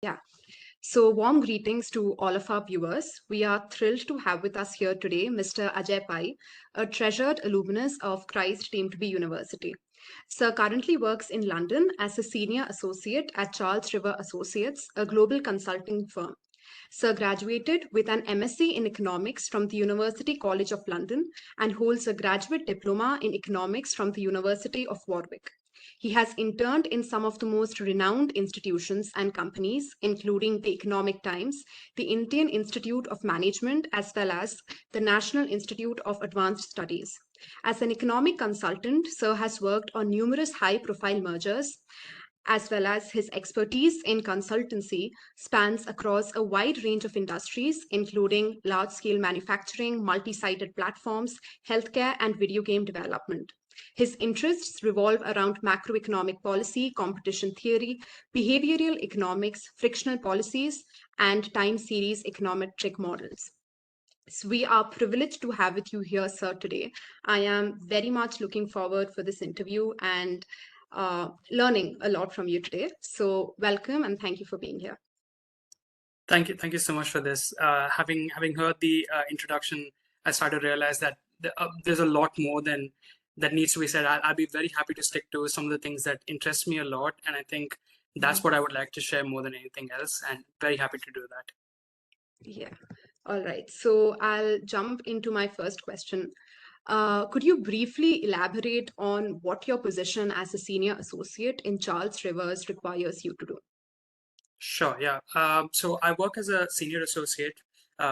Yeah. So, warm greetings to all of our viewers. We are thrilled to have with us here today Mr. Ajai Pai, a treasured alumnus of Christ Be University. Sir currently works in London as a senior associate at Charles River Associates, a global consulting firm. Sir graduated with an MSc in economics from the University College of London and holds a graduate diploma in economics from the University of Warwick. He has interned in some of the most renowned institutions and companies, including the Economic Times, the Indian Institute of Management, as well as the National Institute of Advanced Studies. As an economic consultant, Sir has worked on numerous high profile mergers, as well as his expertise in consultancy spans across a wide range of industries, including large scale manufacturing, multi sided platforms, healthcare, and video game development. His interests revolve around macroeconomic policy, competition theory, behavioral economics, frictional policies, and time series econometric models. So we are privileged to have with you here, sir, today. I am very much looking forward for this interview and learning a lot from you today. So welcome and thank you for being here. Thank you so much for this. Having heard the introduction, I started to realize that there's a lot more than that needs to be said. I'll be very happy to stick to some of the things that interest me a lot, and I think that's what I would like to share more than anything else, and very happy to do that. Yeah. All right. So I'll jump into my first question. Could you briefly elaborate on what your position as a senior associate in Charles Rivers requires you to do? Sure, yeah. So I work as a senior associate,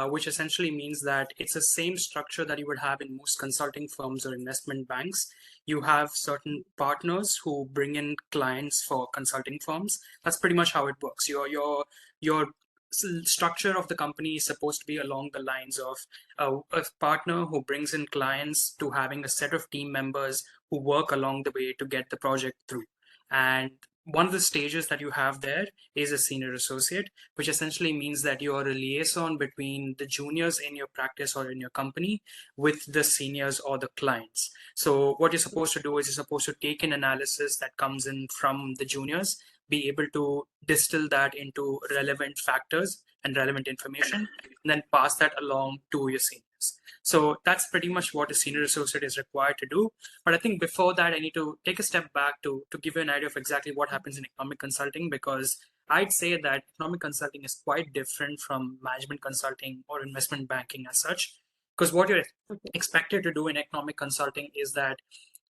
which essentially means that it's the same structure that you would have in most consulting firms or investment banks. You have certain partners who bring in clients for consulting firms. That's pretty much how it works. Your structure of the company is supposed to be along the lines of a partner who brings in clients to having a set of team members who work along the way to get the project through. And one of the stages that you have there is a senior associate, which essentially means that you are a liaison between the juniors in your practice or in your company with the seniors or the clients. So what you're supposed to do is you're supposed to take an analysis that comes in from the juniors, be able to distill that into relevant factors and relevant information, and then pass that along to your seniors. So that's pretty much what a senior associate is required to do. But I think before that, I need to take a step back to give you an idea of exactly what happens in economic consulting, because I'd say that economic consulting is quite different from management consulting or investment banking as such. Because what you're expected to do in economic consulting is that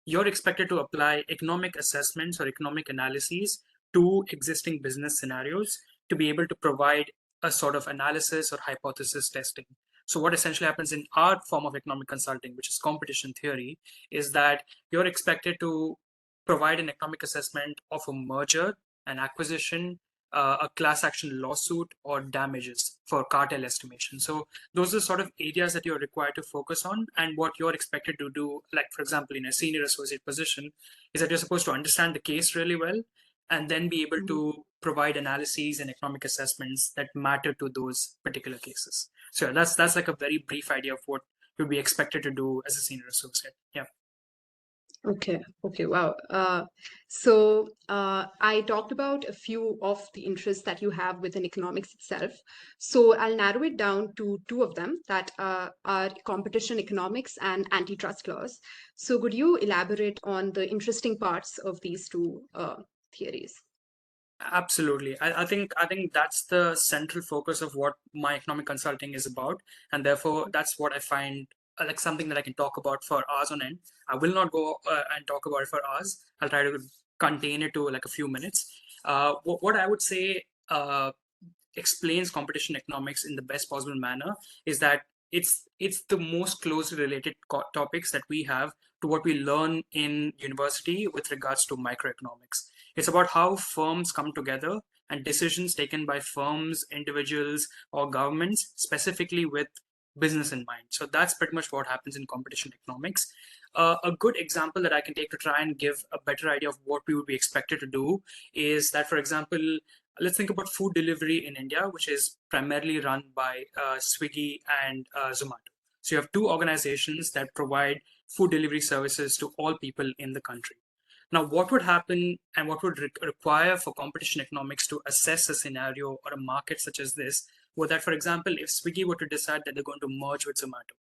you're expected to apply economic assessments or economic analyses to existing business scenarios to be able to provide a sort of analysis or hypothesis testing. So what essentially happens in our form of economic consulting, which is competition theory, is that you're expected to provide an economic assessment of a merger, an acquisition, a class action lawsuit, or damages for cartel estimation. So those are sort of areas that you're required to focus on. And what you're expected to do, like for example, in a senior associate position, is that you're supposed to understand the case really well and then be able to provide analyses and economic assessments that matter to those particular cases. So that's like a very brief idea of what you'll be expected to do as a senior associate. Yeah. Okay, okay, wow. So I talked about a few of the interests that you have within economics itself. So I'll narrow it down to two of them that are competition economics and antitrust laws. So could you elaborate on the interesting parts of these two theories? Absolutely. I think that's the central focus of what my economic consulting is about, and therefore that's what I find like something that I can talk about for hours on end. I will not go and talk about it for hours. I'll try to contain it to like a few minutes. What I would say explains competition economics in the best possible manner is that it's the most closely related topics that we have to what we learn in university with regards to microeconomics. It's about how firms come together and decisions taken by firms, individuals, or governments, specifically with business in mind. So that's pretty much what happens in competition economics. A good example that I can take to try and give a better idea of what we would be expected to do is that, for example, let's think about food delivery in India, which is primarily run by Swiggy and Zomato. So you have two organizations that provide food delivery services to all people in the country. Now, what would happen and what would require for competition economics to assess a scenario or a market such as this were that, for example, if Swiggy were to decide that they're going to merge with Zomato,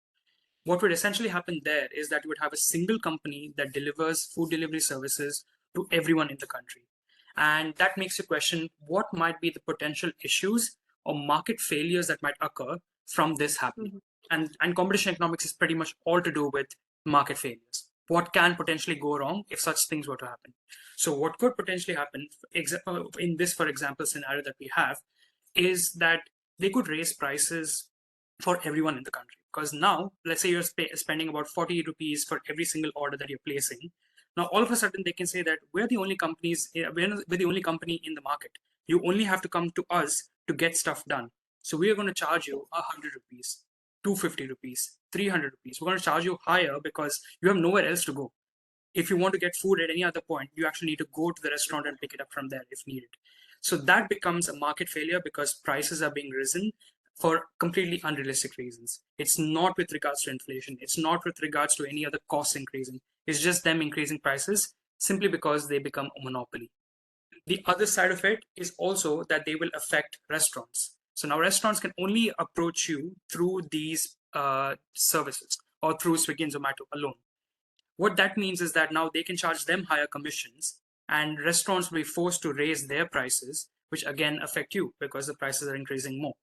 what would essentially happen there is that you would have a single company that delivers food delivery services to everyone in the country. And that makes you question what might be the potential issues or market failures that might occur from this happening. Mhm. And competition economics is pretty much all to do with market failures. What can potentially go wrong if such things were to happen? So, what could potentially happen in this, for example, scenario that we have is that they could raise prices for everyone in the country. Because now, let's say you're spending about 40 rupees for every single order that you're placing. Now, all of a sudden, they can say that we're the only we're the only company in the market. You only have to come to us to get stuff done. So we are going to charge you 100 rupees, 250 rupees, 300 rupees. We're going to charge you higher because you have nowhere else to go. If you want to get food at any other point, you actually need to go to the restaurant and pick it up from there if needed. So that becomes a market failure because prices are being risen for completely unrealistic reasons. It's not with regards to inflation. It's not with regards to any other costs increasing. It's just them increasing prices simply because they become a monopoly. The other side of it is also that they will affect restaurants. So now restaurants can only approach you through these services or through Swiggy and Zomato alone. What that means is that now they can charge them higher commissions, and restaurants will be forced to raise their prices, which again affect you because the prices are increasing more.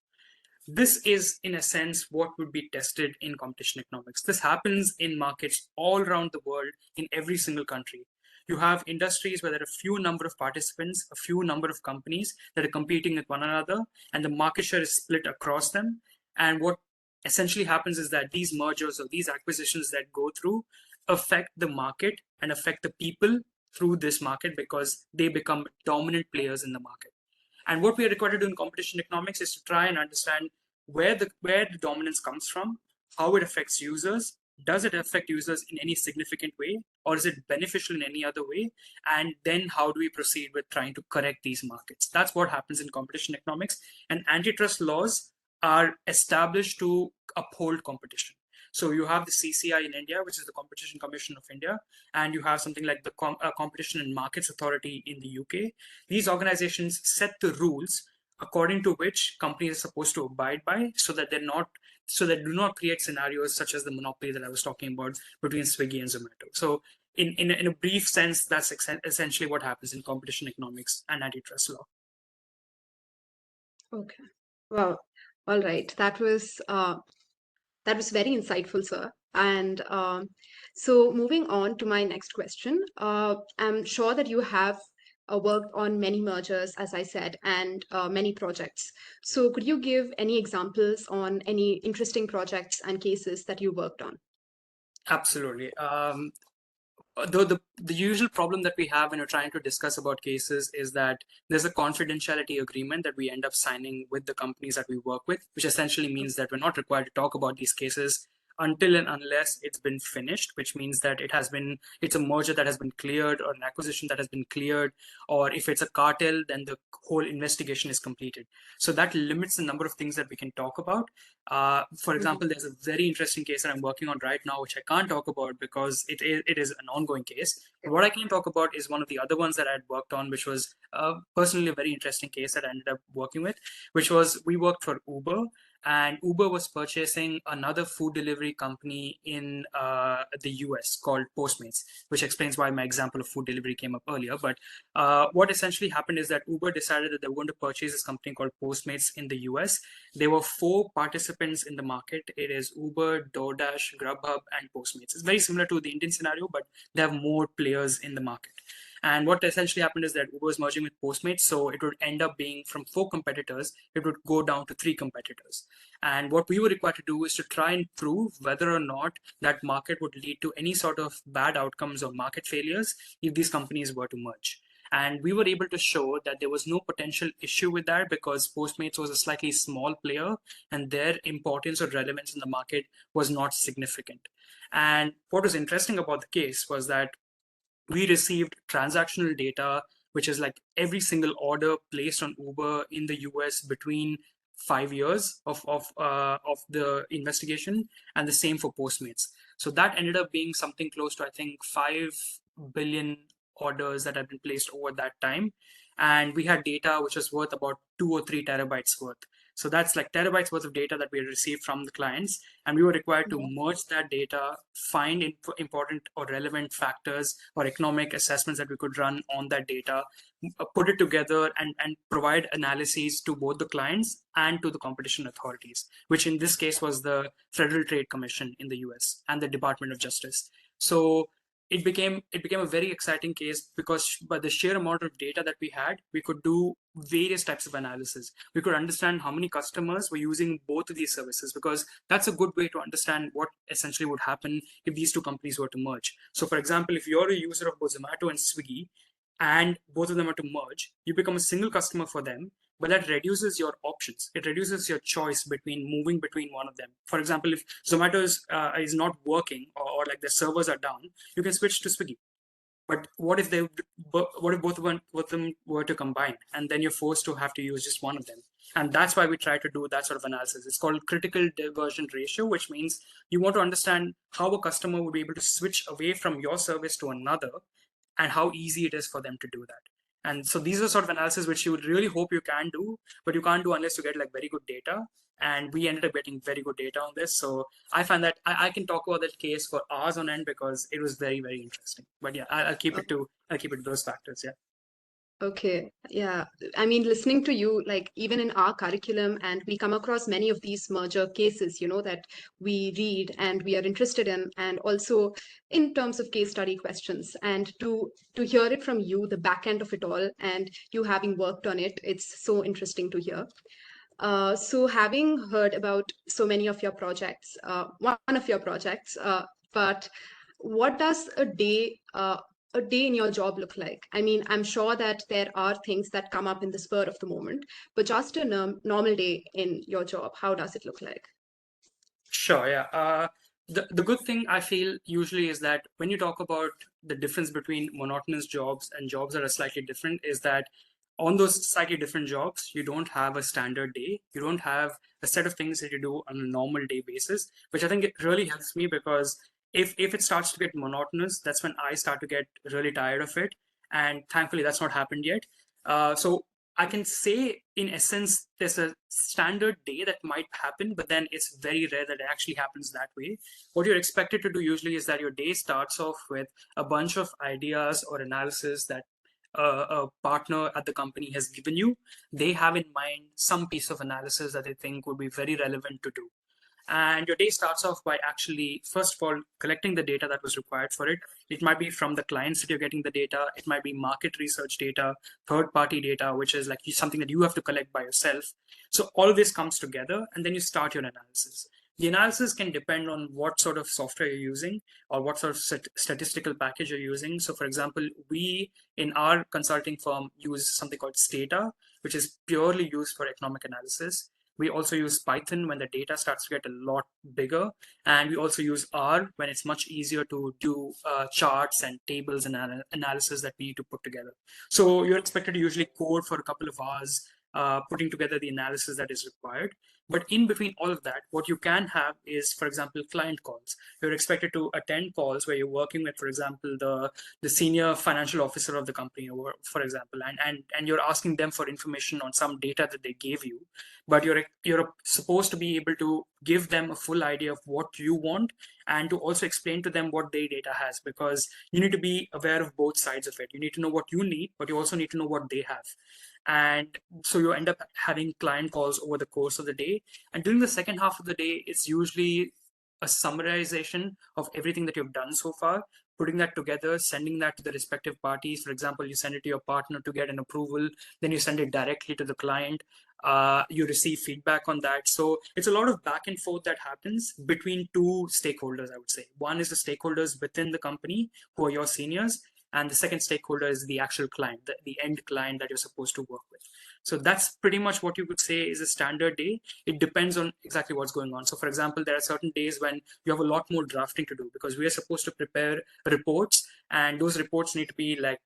This is, in a sense, what would be tested in competition economics. This happens in markets all around the world, in every single country. You have industries where there are a few number of participants, a few number of companies that are competing with one another, and the market share is split across them. And what essentially happens is that these mergers or these acquisitions that go through affect the market and affect the people through this market because they become dominant players in the market. And what we are required to do in competition economics is to try and understand where the dominance comes from, how it affects users, does it affect users in any significant way, or is it beneficial in any other way? And then how do we proceed with trying to correct these markets? That's what happens in competition economics. And antitrust laws are established to uphold competition. So you have the CCI in India, which is the Competition Commission of India, and you have something like the Competition and Markets Authority in the UK. These organizations set the rules according to which companies are supposed to abide by so that do not create scenarios such as the monopoly that I was talking about between Swiggy and Zomato. So in a brief sense, that's essentially what happens in competition economics and antitrust law. Okay. Well, all right. That was very insightful, sir. And so, moving on to my next question, I'm sure that you have worked on many mergers, as I said, and many projects. So, could you give any examples on any interesting projects and cases that you worked on? Absolutely. The usual problem that we have when we're trying to discuss about cases is that there's a confidentiality agreement that we end up signing with the companies that we work with, which essentially means that we're not required to talk about these cases until and unless it's been finished, which means that it's a merger that has been cleared or an acquisition that has been cleared, or if it's a cartel, then the whole investigation is completed. So that limits the number of things that we can talk about. For Mhm. example, there's a very interesting case that I'm working on right now, which I can't talk about because it is an ongoing case. But what I can talk about is one of the other ones that I had worked on, which was personally a very interesting case that I ended up working with, which was we worked for Uber, and Uber was purchasing another food delivery company in the US called Postmates, which explains why my example of food delivery came up earlier. But what essentially happened is that Uber decided that they were going to purchase this company called Postmates in the US. There were four participants in the market. It is Uber, DoorDash, Grubhub, and Postmates. It's very similar to the Indian scenario, but they have more players in the market. And what essentially happened is that Uber was merging with Postmates, so it would end up being from four competitors, it would go down to three competitors. And what we were required to do is to try and prove whether or not that market would lead to any sort of bad outcomes or market failures if these companies were to merge. And we were able to show that there was no potential issue with that because Postmates was a slightly small player and their importance or relevance in the market was not significant. And what was interesting about the case was that we received transactional data, which is like every single order placed on Uber in the US between 5 years of the investigation, and the same for Postmates. So that ended up being something close to, I think, 5 billion orders that had been placed over that time. And we had data which was worth about 2 or 3 terabytes worth. So that's like terabytes worth of data that we had received from the clients. And we were required to merge that data, find important or relevant factors or economic assessments that we could run on that data, put it together and provide analyses to both the clients and to the competition authorities, which in this case was the Federal Trade Commission in the US and the Department of Justice. So it became a very exciting case because by the sheer amount of data that we had, we could do various types of analysis. We could understand how many customers were using both of these services, because that's a good way to understand what essentially would happen if these two companies were to merge. So for example, if you're a user of both Zomato and Swiggy and both of them are to merge, you become a single customer for them, but that reduces your options. It reduces your choice between moving between one of them. For example, if Zomato is not working, or like the servers are down, you can switch to Swiggy. But what if both of them were to combine, and then you're forced to have to use just one of them? And that's why we try to do that sort of analysis. It's called critical diversion ratio, which means you want to understand how a customer would be able to switch away from your service to another, and how easy it is for them to do that. And so these are sort of analysis which you would really hope you can do, but you can't do unless you get like very good data. And we ended up getting very good data on this. So I find that I can talk about that case for hours on end because it was very, very interesting. But yeah, I'll keep it to those factors. Yeah. Okay, yeah. I mean, listening to you, like even in our curriculum, and we come across many of these merger cases, that we read and we are interested in, and also in terms of case study questions. And to hear it from you, the back end of it all, and you having worked on it, it's so interesting to hear. So having heard about so many of your projects, one of your projects, but what does a day in your job look like? I mean, I'm sure that there are things that come up in the spur of the moment, but just a normal day in your job, how does it look like? Sure, yeah. The good thing I feel usually is that when you talk about the difference between monotonous jobs and jobs that are slightly different, is that on those slightly different jobs, you don't have a standard day. You don't have a set of things that you do on a normal day basis, which I think it really helps me, because if it starts to get monotonous, that's when I start to get really tired of it. And thankfully, that's not happened yet. So I can say, in essence, there's a standard day that might happen, but then it's very rare that it actually happens that way. What you're expected to do usually is that your day starts off with a bunch of ideas or analysis that a partner at the company has given you. They have in mind some piece of analysis that they think would be very relevant to do. And your day starts off by actually, first of all, collecting the data that was required for it. It might be from the clients that you're getting the data. It might be market research data, third-party data, which is like something that you have to collect by yourself. So all of this comes together, and then you start your analysis. The analysis can depend on what sort of software you're using or what sort of statistical package you're using. So for example, we in our consulting firm use something called Stata, which is purely used for economic analysis. We also use Python when the data starts to get a lot bigger. And we also use R when it's much easier to do charts and tables and analysis that we need to put together. So you're expected to usually code for a couple of hours, putting together the analysis that is required. But in between all of that, what you can have is, for example, client calls. You're expected to attend calls where you're working with, for example, the senior financial officer of the company, or for example, and you're asking them for information on some data that they gave you. But you're supposed to be able to give them a full idea of what you want, and to also explain to them what their data has, because you need to be aware of both sides of it. You need to know what you need, but you also need to know what they have. And so you end up having client calls over the course of the day. And during the second half of the day, it's usually a summarization of everything that you've done so far, putting that together, sending that to the respective parties. For example, you send it to your partner to get an approval, then you send it directly to the client. You receive feedback on that. So it's a lot of back and forth that happens between two stakeholders, I would say. One is the stakeholders within the company, who are your seniors, and the second stakeholder is the actual client, the end client that you're supposed to work with. So that's pretty much what you could say is a standard day. It depends on exactly what's going on. So for example, there are certain days when you have a lot more drafting to do, because we are supposed to prepare reports, and those reports need to be like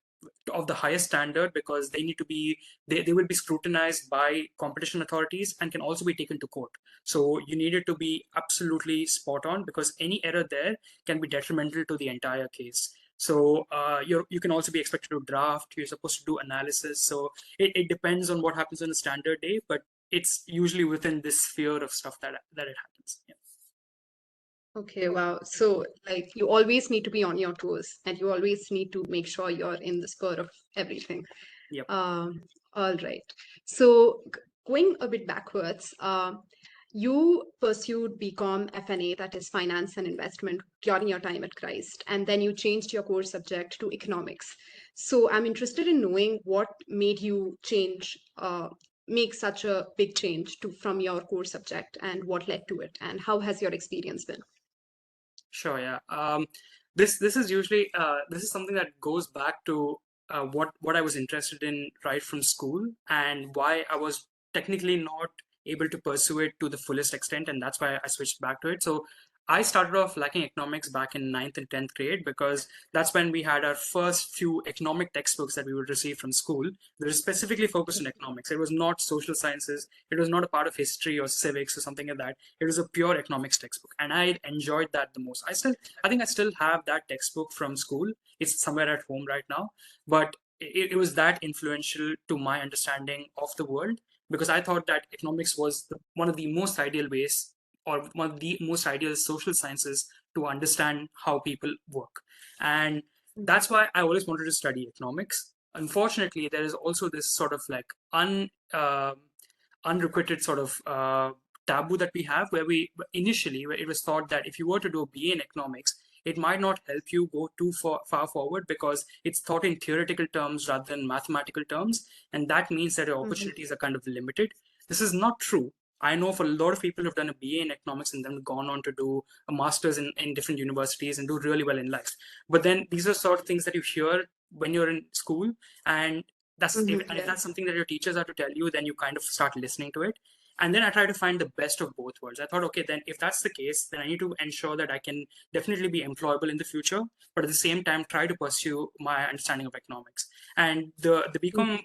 of the highest standard, because they need to be, they will be scrutinized by competition authorities and can also be taken to court. So you need it to be absolutely spot on, because any error there can be detrimental to the entire case. So you can also be expected to draft. You're supposed to do analysis. So it depends on what happens on a standard day, but it's usually within this sphere of stuff that it happens. Yeah. Okay, wow. So, like, you always need to be on your toes and you always need to make sure you're in the spur of everything. Yep. Um, all right. So, going a bit backwards, you pursued BCom FNA, that is finance and investment, during your time at Christ, and then you changed your core subject to economics. So, I'm interested in knowing what made you make such a big change from your core subject, and what led to it, and how has your experience been? Sure, yeah. This is usually this is something that goes back to what I was interested in right from school, and why I was technically not able to pursue it to the fullest extent, and that's why I switched back to it. So I started off liking economics back in ninth and 10th grade, because that's when we had our first few economic textbooks that we would receive from school. They were specifically focused on economics. It was not social sciences. It was not a part of history or civics or something like that. It was a pure economics textbook, and I enjoyed that the most. I think I still have that textbook from school. It's somewhere at home right now, but it was that influential to my understanding of the world, because I thought that economics was one of the most ideal ways, or one of the most ideal social sciences, to understand how people work. And that's why I always wanted to study economics. Unfortunately, there is also this sort of like unrequited sort of taboo that we have, where we initially, where it was thought that if you were to do a BA in economics, it might not help you go too far forward, because it's thought in theoretical terms rather than mathematical terms, and that means that your Mhm. opportunities are kind of limited. This is not true. I know for a lot of people who've done a BA in economics and then gone on to do a master's in different universities and do really well in life. But then these are sort of things that you hear when you're in school, and if Yeah. that's something that your teachers are to tell you, then you kind of start listening to it. And then I try to find the best of both worlds. I thought, okay, then if that's the case, then I need to ensure that I can definitely be employable in the future, but at the same time try to pursue my understanding of economics. And the BCom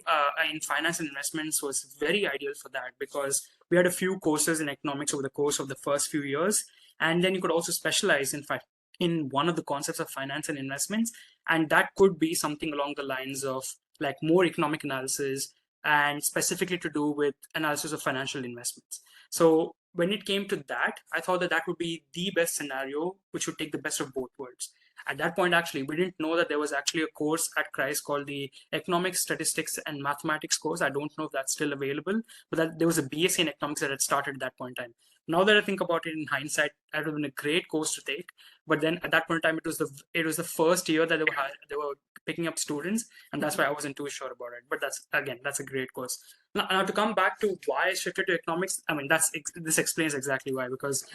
in finance and investments was very ideal for that, because we had a few courses in economics over the course of the first few years, and then you could also specialize in fact in one of the concepts of finance and investments, and that could be something along the lines of like more economic analysis, and specifically to do with analysis of financial investments. So when it came to that, I thought that that would be the best scenario, which would take the best of both worlds. At that point, actually, we didn't know that there was actually a course at Christ called the Economics, Statistics, and Mathematics course. I don't know if that's still available, but that there was a BSc in economics that had started at that point in time. Now that I think about it in hindsight, that would have been a great course to take. But then at that point in time, it was the first year that they were picking up students, and that's why I wasn't too sure about it. But that's a great course. Now to come back to why I shifted to economics, I mean this explains exactly why, because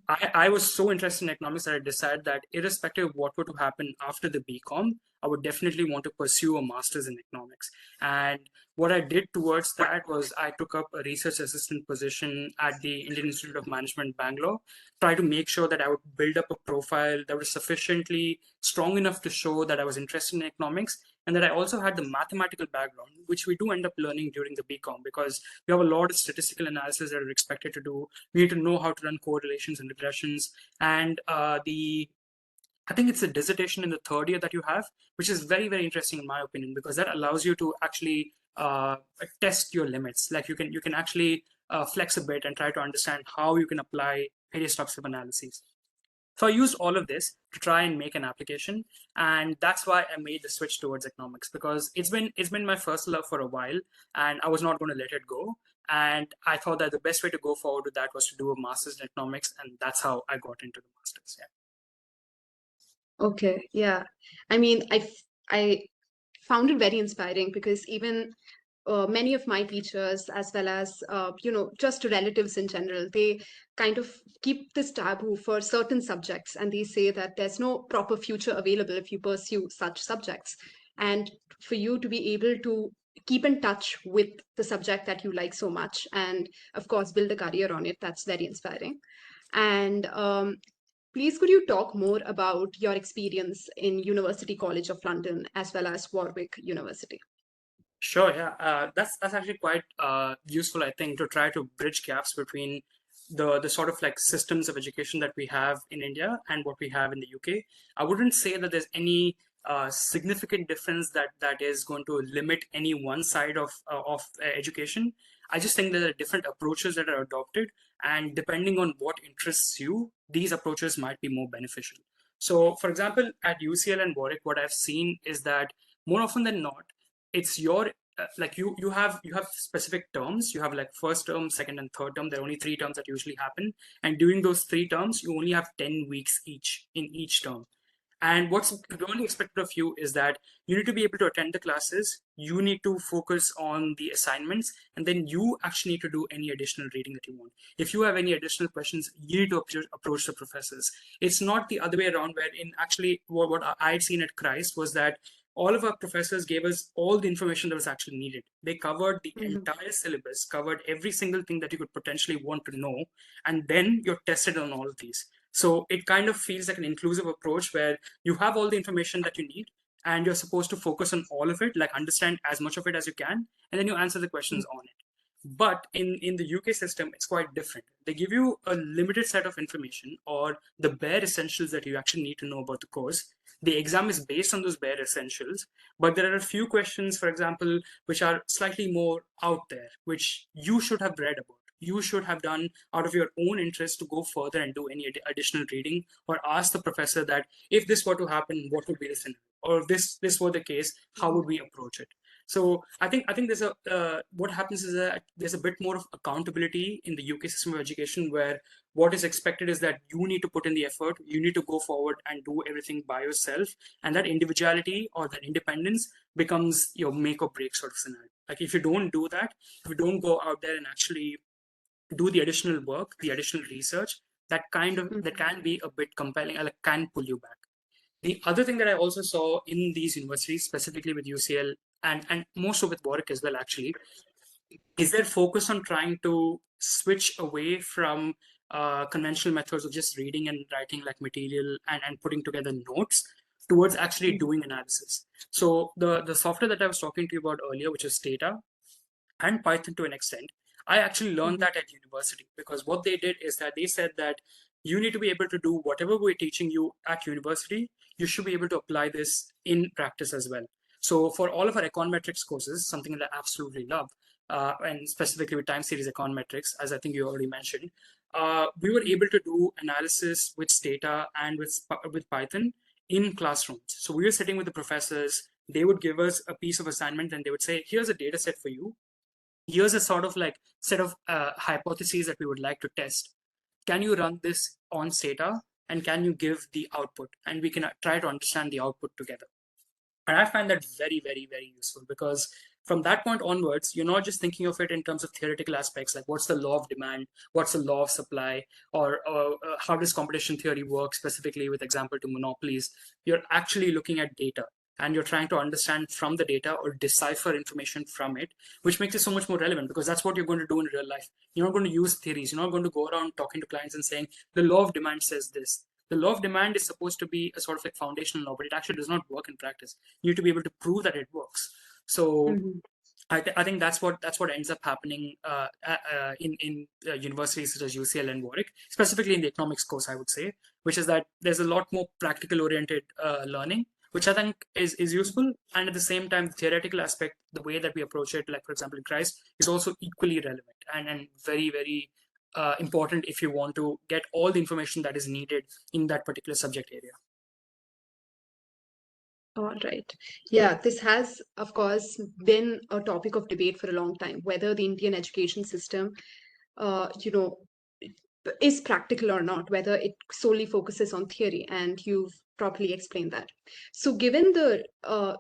I was so interested in economics that I decided that irrespective of what were to happen after the BCom, I would definitely want to pursue a master's in economics. And what I did towards that was I took up a research assistant position at the Indian Institute of Management, Bangalore, try to make sure that I would build up a profile that was sufficiently strong enough to show that I was interested in economics, and that I also had the mathematical background, which we do end up learning during the BCom, because we have a lot of statistical analysis that are expected to do. We need to know how to run correlations and regressions, and the I think it's a dissertation in the third year that you have, which is very, very interesting in my opinion, because that allows you to actually test your limits. Like you can actually flex a bit and try to understand how you can apply various types of analyses. So I used all of this to try and make an application, and that's why I made the switch towards economics, because it's been my first love for a while, and I was not going to let it go. And I thought that the best way to go forward with that was to do a master's in economics, and that's how I got into the master's. Yeah. Okay, yeah. I mean, I found it very inspiring because even many of my teachers, as well as just relatives in general, they kind of keep this taboo for certain subjects, and they say that there's no proper future available if you pursue such subjects. And for you to be able to keep in touch with the subject that you like so much, and of course build a career on it, that's very inspiring. And please, could you talk more about your experience in University College of London as well as Warwick University? Sure, yeah. That's actually quite useful, I think, to try to bridge gaps between the sort of like systems of education that we have in India and what we have in the UK. I wouldn't say that there's any significant difference that is going to limit any one side of education. I just think there are different approaches that are adopted, and depending on what interests you, these approaches might be more beneficial. So, for example, at UCL and Warwick, what I've seen is that more often than not, it's your like you have specific terms. You have like first term, second, and third term. There are only three terms that usually happen, and during those three terms, you only have 10 weeks each in each term. And what's Okay. really expected of you is that you need to be able to attend the classes, you need to focus on the assignments, and then you actually need to do any additional reading that you want. If you have any additional questions, you need to approach the professors. It's not the other way around, where in actually what I had seen at Christ was that all of our professors gave us all the information that was actually needed. They covered the Mhm. entire syllabus, covered every single thing that you could potentially want to know, and then you're tested on all of these. So it kind of feels like an inclusive approach where you have all the information that you need and you're supposed to focus on all of it, like understand as much of it as you can, and then you answer the questions on it. But in the UK system, it's quite different. They give you a limited set of information or the bare essentials that you actually need to know about the course. The exam is based on those bare essentials, but there are a few questions, for example, which are slightly more out there, which you should have read about. You should have done out of your own interest to go further and do any additional reading, or ask the professor that if this were to happen, what would be the scenario? Or if this were the case, how would we approach it? So I think there's a what happens is that there's a bit more of accountability in the UK system of education, where what is expected is that you need to put in the effort, you need to go forward and do everything by yourself, and that individuality or that independence becomes your make or break sort of scenario. Like if you don't do that, if you don't go out there and actually do the additional work, the additional research, that Mhm. can be a bit compelling, like can pull you back. The other thing that I also saw in these universities, specifically with UCL and more so with Warwick as well, actually, is their focus on trying to switch away from conventional methods of just reading and writing like material and putting together notes towards actually Mhm. doing analysis. So the software that I was talking to you about earlier, which is Data, and Python to an extent. I actually learned Mhm. that at university, because what they did is that they said that you need to be able to do whatever we're teaching you at university, you should be able to apply this in practice as well. So for all of our econometrics courses, something that I absolutely love, and specifically with time series econometrics, as I think you already mentioned, we were able to do analysis with Stata and with Python in classrooms. So we were sitting with the professors. They would give us a piece of assignment and they would say, here's a data set for you. Here's a sort of like set of hypotheses that we would like to test. Can you run this on Stata, and can you give the output, and we can try to understand the output together. And I find that very, very, very useful, because from that point onwards, you're not just thinking of it in terms of theoretical aspects, like what's the law of demand, what's the law of supply, or how does competition theory work, specifically with example to monopolies. You're actually looking at data, and you're trying to understand from the data or decipher information from it, which makes it so much more relevant, because that's what you're going to do in real life. You're not going to use theories. You're not going to go around talking to clients and saying, the law of demand says this. The law of demand is supposed to be a sort of like foundational law, but it actually does not work in practice. You need to be able to prove that it works. So Mhm. I think that's what ends up happening in universities such as UCL and Warwick, specifically in the economics course, I would say, which is that there's a lot more practical oriented learning, which I think is useful, and at the same time, the theoretical aspect, the way that we approach it, like for example in Christ, is also equally relevant and very very important if you want to get all the information that is needed in that particular subject area. All right. Yeah, this has, of course, been a topic of debate for a long time, whether the Indian education system, uh, you know, is practical or not, whether it solely focuses on theory, and you've properly explained that. So, given the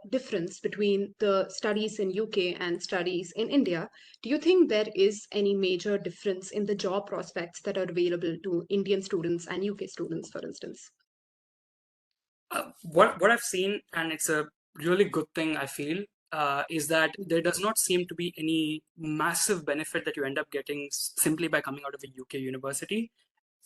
difference between the studies in UK and studies in India, do you think there is any major difference in the job prospects that are available to Indian students and UK students, for instance? What I've seen, and it's a really good thing, I feel, is that there does not seem to be any massive benefit that you end up getting simply by coming out of a UK university.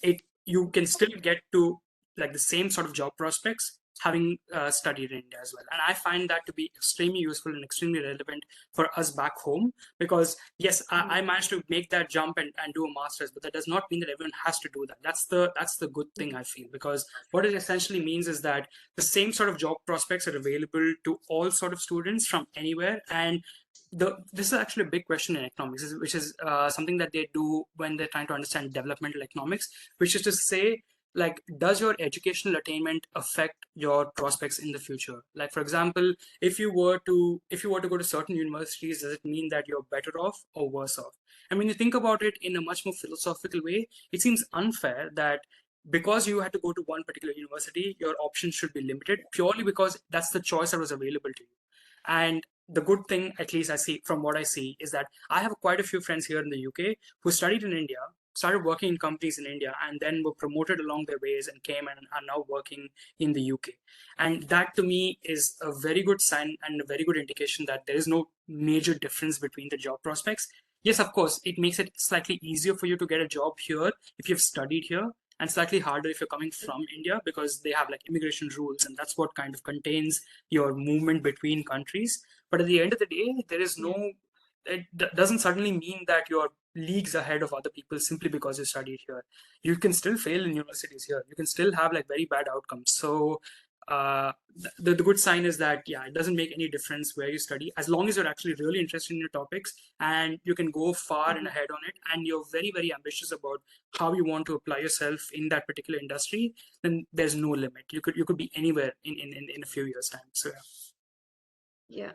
It You can still get to like the same sort of job prospects having studied in India as well. And I find that to be extremely useful and extremely relevant for us back home because, yes, I managed to make that jump and do a master's, but that does not mean that everyone has to do that. That's the good thing I feel, because what it essentially means is that the same sort of job prospects are available to all sort of students from anywhere. And this is actually a big question in economics, which is something that they do when they're trying to understand developmental economics, which is to say, like, does your educational attainment affect your prospects in the future? Like, for example, if you were to go to certain universities, does it mean that you're better off or worse off? And when you think about it in a much more philosophical way, it seems unfair that because you had to go to one particular university, your options should be limited purely because that's the choice that was available to you. And the good thing, at least I see from what I see, is that I have quite a few friends here in the UK who studied in India, started working in companies in India, and then were promoted along their ways and came and are now working in the UK. And that to me is a very good sign and a very good indication that there is no major difference between the job prospects. Yes, of course, it makes it slightly easier for you to get a job here if you've studied here, and slightly harder if you're coming from India because they have like immigration rules, and that's what kind of contains your movement between countries. But at the end of the day, there is no, it doesn't suddenly mean that you're leagues ahead of other people simply because you studied here. You can still fail in universities here. You can still have like very bad outcomes. So the good sign is that, yeah, it doesn't make any difference where you study as long as you're actually really interested in your topics and you can go far and ahead on it, and you're very, very ambitious about how you want to apply yourself in that particular industry. Then there's no limit. You could be anywhere in a few years time. So yeah. Yeah.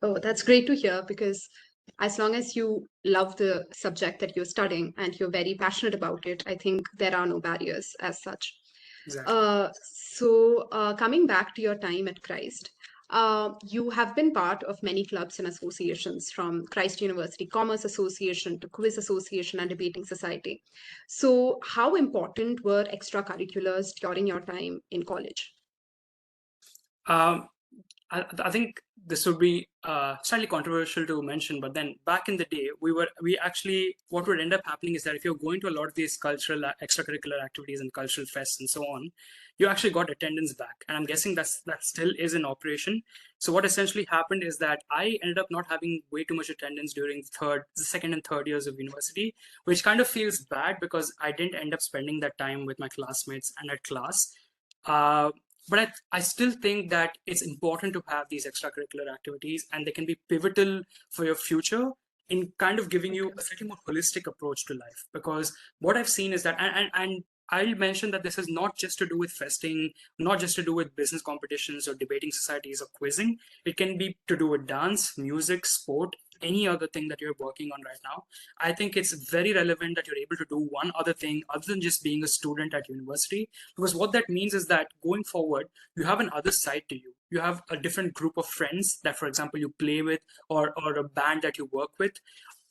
Oh, that's great to hear because as long as you love the subject that you're studying and you're very passionate about it, I think there are no barriers as such. Exactly. So, coming back to your time at Christ, you have been part of many clubs and associations, from Christ University Commerce Association to Quiz Association and Debating Society. So, how important were extracurriculars during your time in college? Um, I think this would be slightly controversial to mention, but then back in the day, we actually, what would end up happening is that if you're going to a lot of these cultural extracurricular activities and cultural fests and so on, you actually got attendance back, and I'm guessing that still is in operation. So what essentially happened is that I ended up not having way too much attendance during the second and third years of university, which kind of feels bad because I didn't end up spending that time with my classmates and at class. Uh, but I still think that it's important to have these extracurricular activities, and they can be pivotal for your future in kind of giving you a slightly more holistic approach to life. Because what I've seen is that, and I'll mention that this is not just to do with festing, not just to do with business competitions or debating societies or quizzing. It can be to do with dance, music, sport, any other thing that you're working on right now. I think it's very relevant that you're able to do one other thing other than just being a student at university, because what that means is that going forward, you have another side to you. You have a different group of friends that, for example, you play with, or a band that you work with.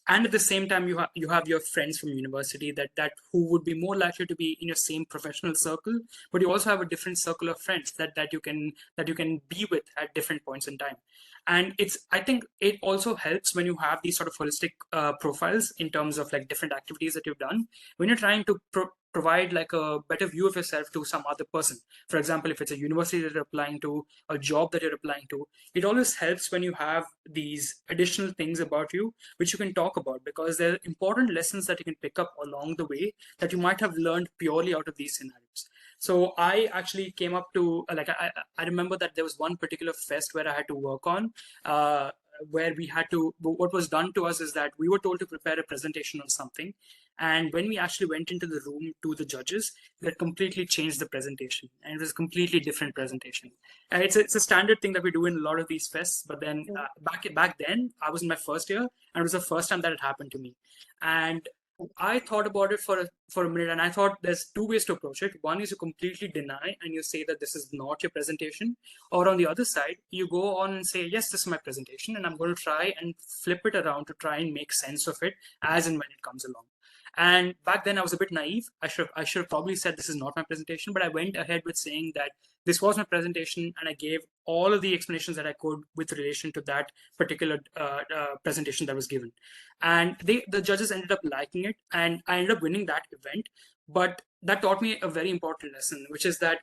And at the same time, you have your friends from university that who would be more likely to be in your same professional circle, but you also have a different circle of friends that you can be with at different points in time. And I think it also helps when you have these sort of holistic profiles in terms of like different activities that you've done when you're trying to provide like a better view of yourself to some other person. For example, if it's a university that you're applying to, a job that you're applying to, it always helps when you have these additional things about you which you can talk about, because there are important lessons that you can pick up along the way that you might have learned purely out of these scenarios. So I actually came up to like I remember that there was one particular fest where I had to work on, uh, where we had to, what was done to us is that we were told to prepare a presentation on something, and when we actually went into the room to the judges, they had completely changed the presentation, and it was a completely different presentation. And it's a standard thing that we do in a lot of these fests. But then back then, I was in my first year, and it was the first time that it happened to me. And I thought about it for a minute, and I thought there's two ways to approach it. One is you completely deny and you say that this is not your presentation, or on the other side, you go on and say, yes, this is my presentation, and I'm going to try and flip it around to try and make sense of it as and when it comes along. And back then I was a bit naive. I should have probably said this is not my presentation, but I went ahead with saying that this was my presentation, and I gave all of the explanations that I could with relation to that particular presentation that was given. And the judges ended up liking it, and I ended up winning that event. But that taught me a very important lesson, which is that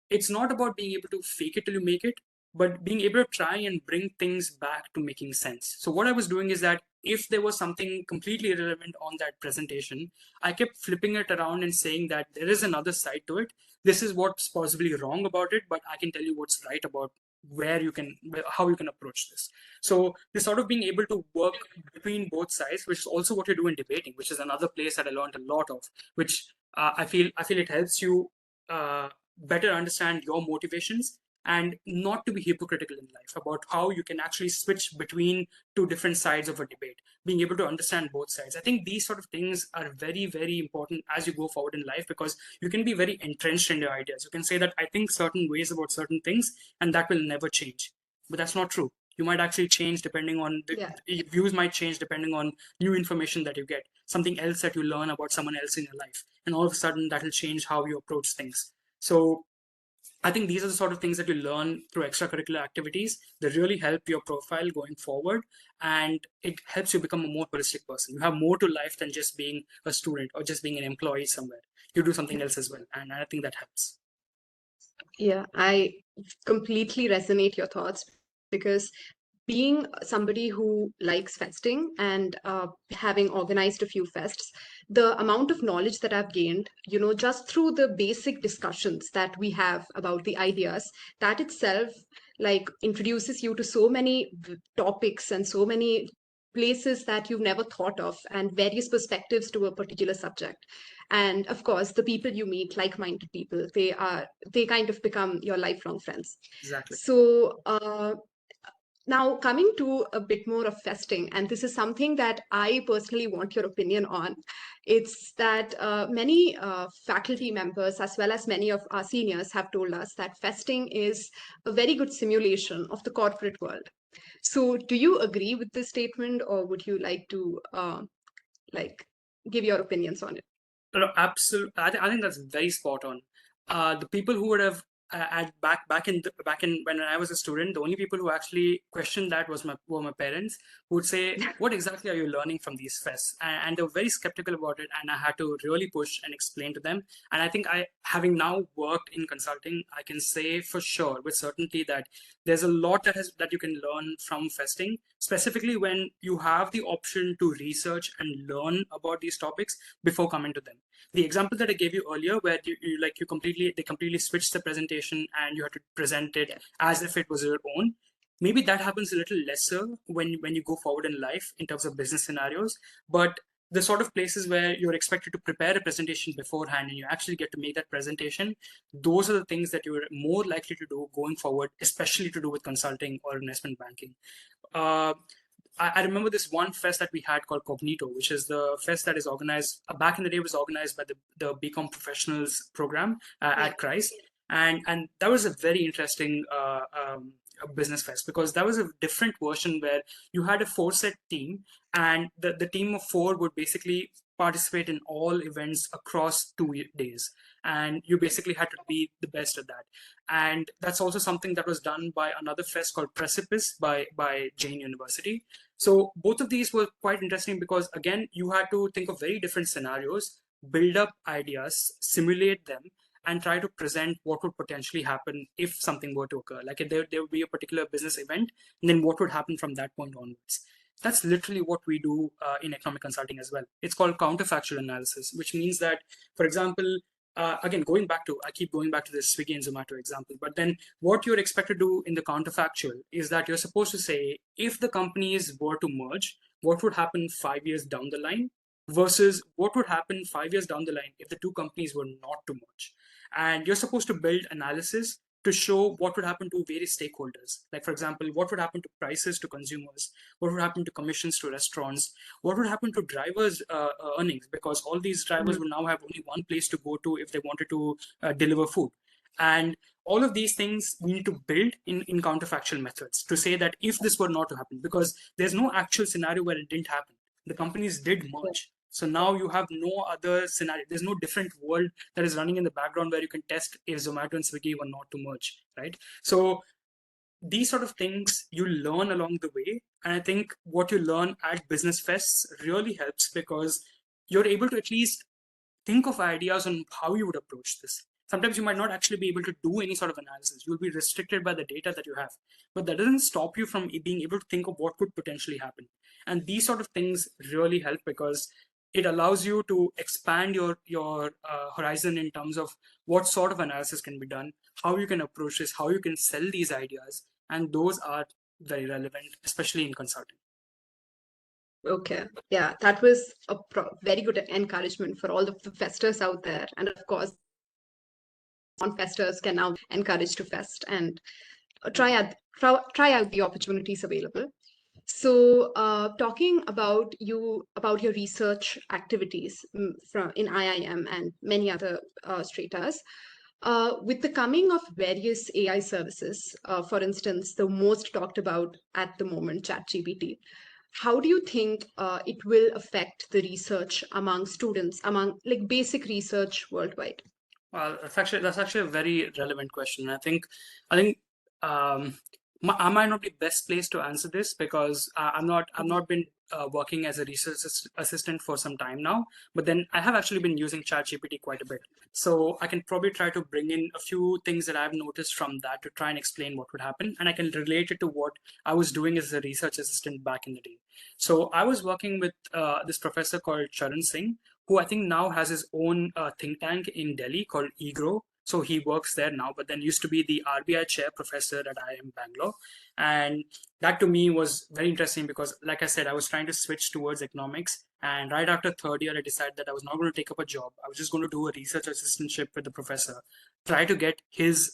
it's not about being able to fake it till you make it, but being able to try and bring things back to making sense. So what I was doing is that if there was something completely irrelevant on that presentation, I kept flipping it around and saying that there is another side to it. This is what's possibly wrong about it, but I can tell you what's right about how you can approach this. So this sort of being able to work between both sides, which is also what you do in debating, which is another place that I learned a lot of, which I feel it helps you better understand your motivations and not to be hypocritical in life about how you can actually switch between two different sides of a debate, being able to understand both sides. I think these sort of things are very, very important as you go forward in life, because you can be very entrenched in your ideas. You can say that I think certain ways about certain things and that will never change. But that's not true. You might actually change depending on Yeah. views might change depending on new information that you get, something else that you learn about someone else in your life, and all of a sudden that will change how you approach things. So I think these are the sort of things that you learn through extracurricular activities that really help your profile going forward, and it helps you become a more holistic person. You have more to life than just being a student or just being an employee somewhere. You do something else as well, and I think that helps. Yeah, I completely resonate your thoughts because being somebody who likes festing and having organized a few fests, the amount of knowledge that I've gained, just through the basic discussions that we have about the ideas, that itself like introduces you to so many topics and so many places that you've never thought of and various perspectives to a particular subject. And of course, the people you meet, like-minded people, they kind of become your lifelong friends. Exactly. So now, coming to a bit more of festing, and this is something that I personally want your opinion on. It's that many faculty members, as well as many of our seniors, have told us that festing is a very good simulation of the corporate world. So, do you agree with this statement, or would you like to like give your opinions on it? No, absolutely. I think that's very spot on. The people who would have at back in when I was a student, the only people who actually questioned that were my parents, who would say, "What exactly are you learning from these fests?" And they were very skeptical about it, and I had to really push and explain to them. And I think having now worked in consulting, I can say for sure with certainty that there's a lot that you can learn from festing, specifically when you have the option to research and learn about these topics before coming to them. The example that I gave you earlier, where they completely switched the presentation and you had to present it Yeah. as if it was your own. Maybe that happens a little lesser when you go forward in life in terms of business scenarios, but the sort of places where you're expected to prepare a presentation beforehand and you actually get to make that presentation, those are the things that you're more likely to do going forward, especially to do with consulting or investment banking. Uh, I remember this one fest that we had called Cognito, which is the fest that is organized back in the day, was organized by the BCom Professionals program Yeah. at Christ, and that was a very interesting business fest, because that was a different version where you had a four-set team, and the team of four would basically participate in all events across 2 days, and you basically had to be the best at that. And that's also something that was done by another fest called Precipice by Jain University. So both of these were quite interesting because, again, you had to think of very different scenarios, build up ideas, simulate them, and try to present what would potentially happen if something were to occur. Like if there would be a particular business event, and then what would happen from that point onwards. That's literally what we do in economic consulting as well. It's called counterfactual analysis, which means that, for example, again, I keep going back to this Swiggy and Zomato example, but then what you're expected to do in the counterfactual is that you're supposed to say, if the companies were to merge, what would happen 5 years down the line versus what would happen 5 years down the line if the two companies were not to merge. And you're supposed to build analysis to show what would happen to various stakeholders. Like, for example, what would happen to prices to consumers? What would happen to commissions to restaurants? What would happen to drivers' earnings? Because all these drivers Mhm. would now have only one place to go to if they wanted to deliver food. And all of these things we need to build in counterfactual methods to say that if this were not to happen, because there's no actual scenario where it didn't happen. The companies did Yeah. merge. So now you have no other scenario. There's no different world that is running in the background where you can test if Zomato and Swiggy were not to merge, right? So these sort of things you learn along the way. And I think what you learn at business fests really helps, because you're able to at least think of ideas on how you would approach this. sometimes you might not actually be able to do any sort of analysis. You'll be restricted by the data that you have. But that doesn't stop you from being able to think of what could potentially happen. And these sort of things really help because it allows you to expand your horizon in terms of what sort of analysis can be done, how you can approach this, how you can sell these ideas, and those are very relevant, especially in consulting. Okay. Yeah, that was a very good encouragement for all the festers out there. And of course, non-festers can now encourage to fest and try out the opportunities available. So, talking about your research activities from in IIM and many other stratas, with the coming of various AI services, for instance, the most talked about at the moment, ChatGPT, how do you think it will affect the research among students, among like basic research worldwide? Well, that's actually a very relevant question. I think um, I might not be best placed to answer this because I'm not been working as a research assistant for some time now. But then I have actually been using ChatGPT quite a bit, so I can probably try to bring in a few things that I've noticed from that to try and explain what would happen, and I can relate it to what I was doing as a research assistant back in the day. So I was working with this professor called Charan Singh, who I think now has his own think tank in Delhi called eGrow. So he works there now, but then used to be the RBI chair professor at IIM Bangalore. And that to me was very interesting because, like I said, I was trying to switch towards economics. And right after third year, I decided that I was not going to take up a job. I was just going to do a research assistantship with the professor, try to get his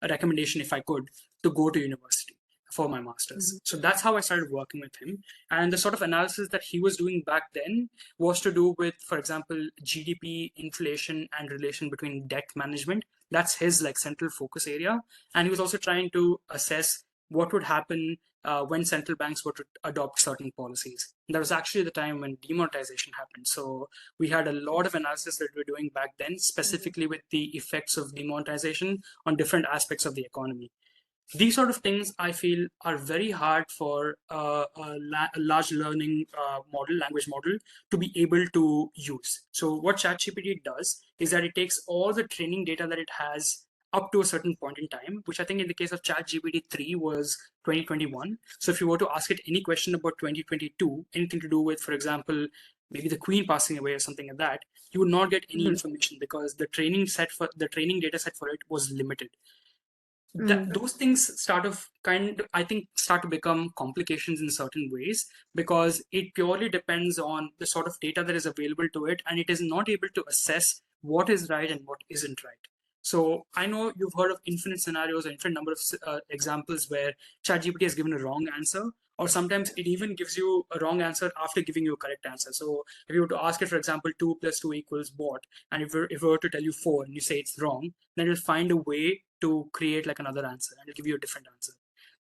recommendation if I could to go to university for my master's. So that's how I started working with him. And the sort of analysis that he was doing back then was to do with, for example, GDP, inflation, and relation between debt management. That's his like central focus area. And he was also trying to assess what would happen when central banks were to adopt certain policies. That was actually the time when demonetization happened. So we had a lot of analysis that we were doing back then, specifically with the effects of demonetization on different aspects of the economy. These sort of things I feel are very hard for a large learning language model to be able to use. So what ChatGPT does is that it takes all the training data that it has up to a certain point in time, which I think in the case of ChatGPT 3 was 2021. So if you were to ask it any question about 2022, anything to do with, for example, maybe the queen passing away or something like that, you would not get any Mhm. information because the training data set for it was limited. Mhm. Those things I think start to become complications in certain ways because it purely depends on the sort of data that is available to it, and it is not able to assess what is right and what isn't right. So I know you've heard of infinite scenarios or infinite number of examples where ChatGPT has given a wrong answer, or sometimes it even gives you a wrong answer after giving you a correct answer. So if you were to ask it, for example, 2 plus 2 equals what, and if it were to tell you 4 and you say it's wrong, then it'll find a way to create like another answer and it'll give you a different answer.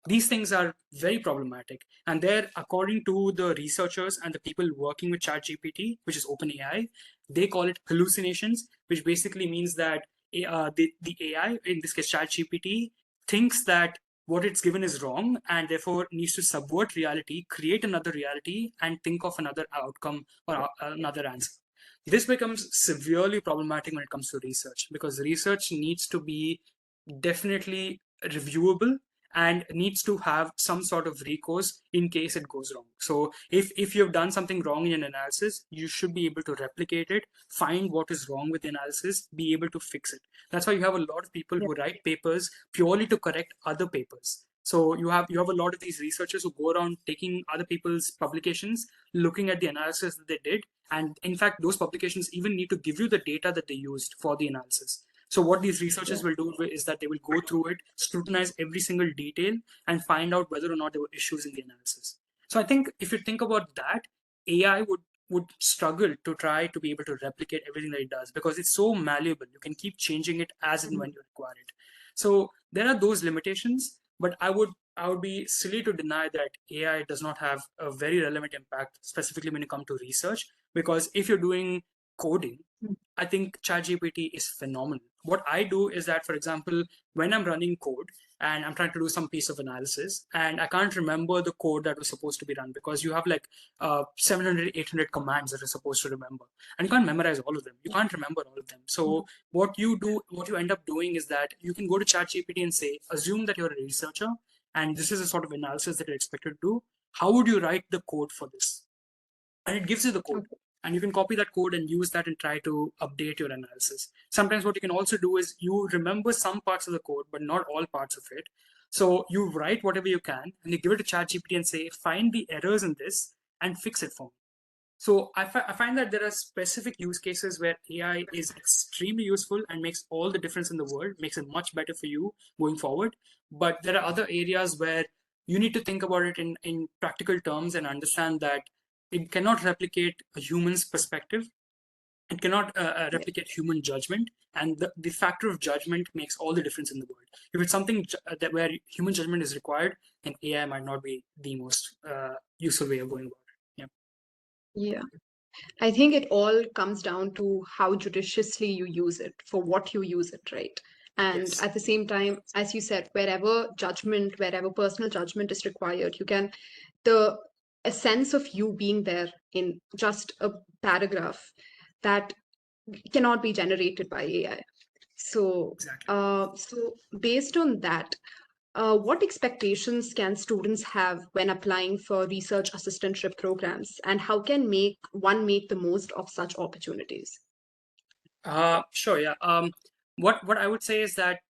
These things are very problematic. And they're, according to the researchers and the people working with ChatGPT, which is OpenAI, they call it hallucinations, which basically means that the AI, in this case ChatGPT, thinks that what it's given is wrong and therefore needs to subvert reality, create another reality, and think of another outcome or another answer. This becomes severely problematic when it comes to research because research needs to be definitely reviewable and needs to have some sort of recourse in case it goes wrong. So if you've done something wrong in an analysis, you should be able to replicate it, find what is wrong with the analysis, be able to fix it. That's why you have a lot of people Yeah. who write papers purely to correct other papers. So you have a lot of these researchers who go around taking other people's publications, looking at the analysis that they did, and in fact those publications even need to give you the data that they used for the analysis. So what these researchers Yeah. will do is that they will go through it, scrutinize every single detail, and find out whether or not there were issues in the analysis. So I think if you think about that, AI would struggle to try to be able to replicate everything that it does because it's so malleable. You can keep changing it as and Mhm. when you require it. So there are those limitations, but I would be silly to deny that AI does not have a very relevant impact, specifically when it comes to research. Because if you're doing coding, I think ChatGPT is phenomenal what I do is that, for example, when I'm running code and I'm trying to do some piece of analysis and I can't remember the code that was supposed to be run because you have like 700, 800 commands that you're supposed to remember. And you can't memorize all of them. You can't remember all of them. So what you end up doing is that you can go to ChatGPT and say, assume that you're a researcher and this is a sort of analysis that you're expected to do. How would you write the code for this? And it gives you the code. Okay. And you can copy that code and use that and try to update your analysis. Sometimes what you can also do is you remember some parts of the code, but not all parts of it. So you write whatever you can and you give it to ChatGPT and say, find the errors in this and fix it for me. So I find that there are specific use cases where AI is extremely useful and makes all the difference in the world, makes it much better for you going forward. But there are other areas where you need to think about it in practical terms and understand that it cannot replicate a human's perspective. It cannot Right. replicate human judgment. And the factor of judgment makes all the difference in the world. If it's something that where human judgment is required, then AI might not be the most useful way of going about it. Yeah. I think it all comes down to how judiciously you use it, for what you use it, right? And Yes. at the same time, as you said, wherever judgment, wherever personal judgment is required, you can, the a sense of you being there in just a paragraph that cannot be generated by AI. So, Exactly. so based on that, what expectations can students have when applying for research assistantship programs, and how can make the most of such opportunities? Sure, yeah. What I would say is that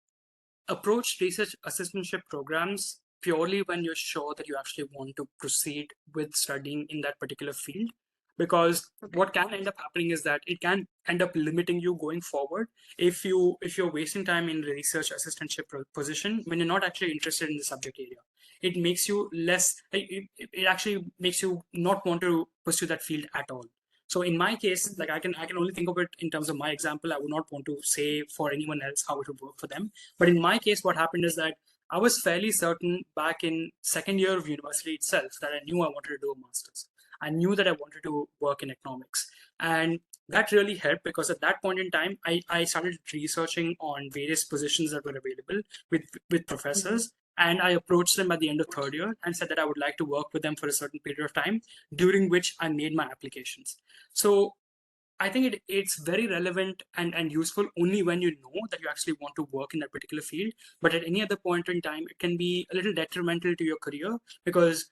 approach research assistantship programs purely when you're sure that you actually want to proceed with studying in that particular field. Because Okay. what can end up happening is that it can end up limiting you going forward if you're wasting time in the research assistantship position when you're not actually interested in the subject area. It makes you less. It actually makes you not want to pursue that field at all. So in my case, Mhm. like I can only think of it in terms of my example. I would not want to say for anyone else how it would work for them. But in my case, what happened is that I was fairly certain back in second year of university itself that I knew I wanted to do a master's. I knew that I wanted to work in economics. And that really helped because at that point in time, I started researching on various positions that were available with Mhm. professors. And I approached them at the end of third year and said that I would like to work with them for a certain period of time, during which I made my applications. So I think it's very relevant and useful only when you know that you actually want to work in that particular field. But at any other point in time, it can be a little detrimental to your career because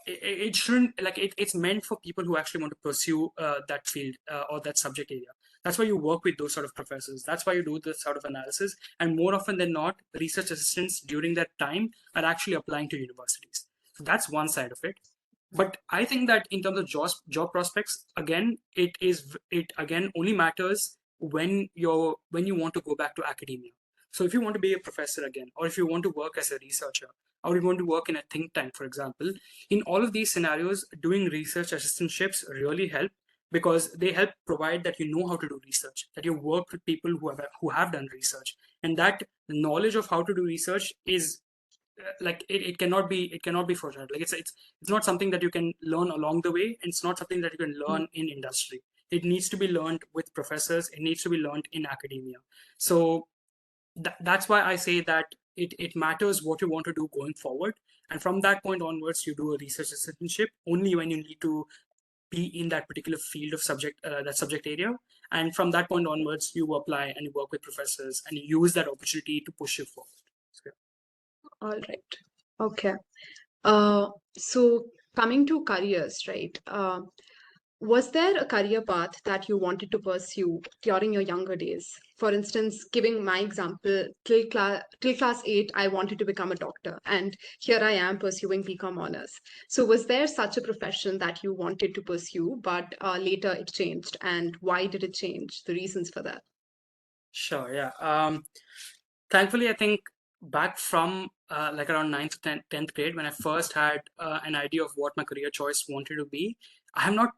it shouldn't it's meant for people who actually want to pursue that field or that subject area. That's why you work with those sort of professors. That's why you do this sort of analysis. And more often than not, research assistants during that time are actually applying to universities. So that's one side of it. But I think that in terms of job prospects, again, it again only matters when you want to go back to academia. So if you want to be a professor again, or if you want to work as a researcher, or you want to work in a think tank, for example, in all of these scenarios, doing research assistantships really help because they help provide that you know how to do research, that you work with people who have done research, and that knowledge of how to do research is it cannot be fortunate. It's not something that you can learn along the way, and it's not something that you can learn in industry. It needs to be learned with professors. It needs to be learned in academia. So that's why I say that it matters what you want to do going forward. And from that point onwards, you do a research assistantship only when you need to be in that particular field of that subject area. And from that point onwards, you apply and you work with professors and you use that opportunity to push you forward. So, All right. Okay. Uh, so coming to careers, right? Was there a career path that you wanted to pursue during your younger days? For instance, giving my example, till class 8, I wanted to become a doctor, and here I am pursuing BCom honors. So, was there such a profession that you wanted to pursue, but later it changed? And why did it change? The reasons for that? sure, yeah. Thankfully, I think back from like around ninth, 10th grade, when I first had an idea of what my career choice wanted to be, I have not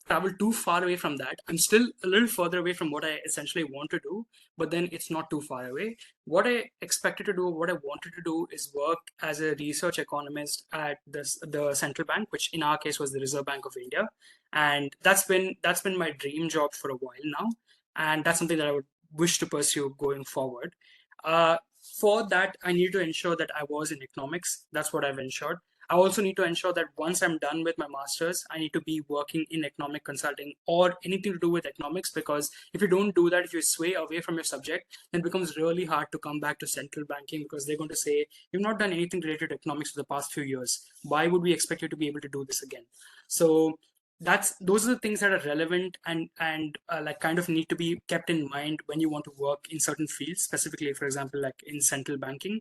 traveled too far away from that. I'm still a little further away from what I essentially want to do, but then it's not too far away. What I expected to do, what I wanted to do is work as a research economist at the central bank, which in our case was the Reserve Bank of India. And that's been my dream job for a while now. And that's something that I would wish to pursue going forward. Uh, for that, I need to ensure that I was in economics. That's what I've ensured. I also need to ensure that once I'm done with my master's, I need to be working in economic consulting or anything to do with economics, because if you don't do that, if you sway away from your subject, then it becomes really hard to come back to central banking, because they're going to say, you've not done anything related to economics for the past few years. Why would we expect you to be able to do this again? So those are the things that are relevant and like kind of need to be kept in mind when you want to work in certain fields, specifically, for example, like in central banking.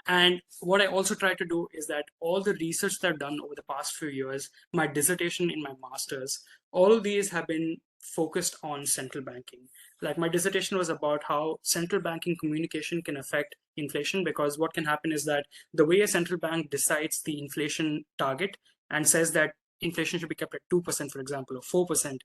And what I also try to do is that all the research that I've done over the past few years, my dissertation in my master's, all of these have been focused on central banking. Like my dissertation was about how central banking communication can affect inflation, because what can happen is that the way a central bank decides the inflation target and says that inflation should be kept at 2%, for example, or 4%,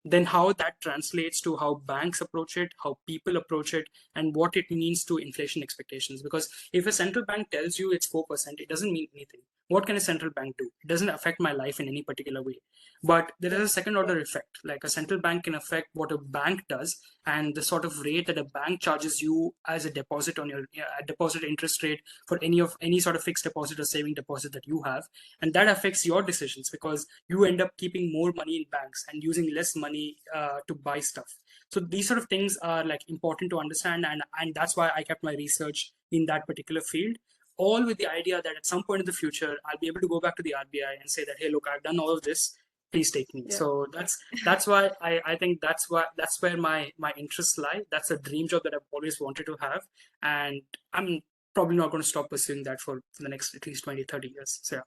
then how that translates to how banks approach it, how people approach it, and what it means to inflation expectations. Because if a central bank tells you it's 4%, it doesn't mean anything. What can a central bank do? It doesn't affect my life in any particular way. But there is a second order effect. Like a central bank can affect what a bank does, and the sort of rate that a bank charges you as a deposit on your deposit interest rate for any sort of fixed deposit or saving deposit that you have. And that affects your decisions, because you end up keeping more money in banks and using less money to buy stuff. So these sort of things are like important to understand, and that's why I kept my research in that particular field, all with the idea that at some point in the future I'll be able to go back to the RBI and say that, hey, look, I've done all of this, please take me. Yeah. So that's why I think that's where my interests lie. That's a dream job that I've always wanted to have, and I'm probably not going to stop pursuing that for the next at least 20-30 years. So yeah.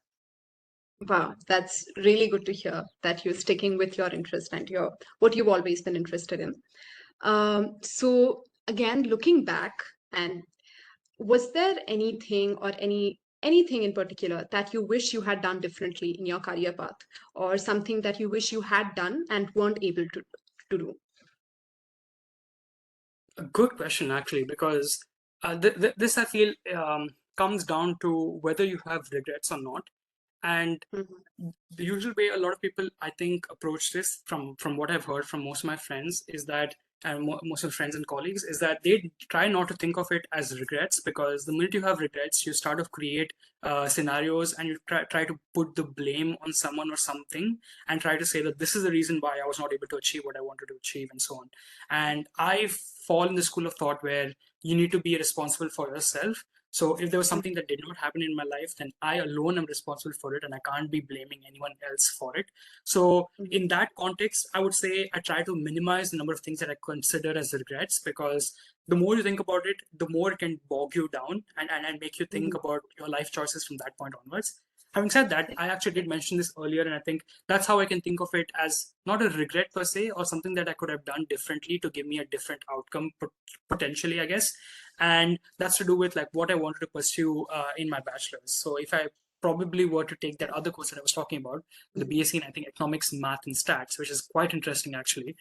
Wow, that's really good to hear that you're sticking with your interest and your what you've always been interested in. So again, looking back, and was there anything or anything in particular that you wish you had done differently in your career path, or something that you wish you had done and weren't able to do? A good question, actually, because this I feel comes down to whether you have regrets or not. And Mhm, the usual way a lot of people, I think, approach this, from what I've heard from most of my friends, is that, and most of friends and colleagues, is that they try not to think of it as regrets, because the minute you have regrets, you start to create scenarios, and you try to put the blame on someone or something, and try to say that this is the reason why I was not able to achieve what I wanted to achieve, and so on. And I fall in the school of thought where you need to be responsible for yourself. So if there was mhm, something that did not happen in my life, then I alone am responsible for it, and I can't be blaming anyone else for it. So mhm, in that context, I would say I try to minimize the number of things that I consider as regrets, because the more you think about it, the more it can bog you down, and make you think mhm. about your life choices from that point onwards. Having said that, I actually did mention this earlier, and I think that's how I can think of it, as not a regret per se, or something that I could have done differently to give me a different outcome, potentially, I guess. And that's to do with like what I wanted to pursue in my bachelor's. So if I probably were to take that Yeah. other course that I was talking about, the Mhm, BSc in, I think, economics, math, and stats, which is quite interesting actually.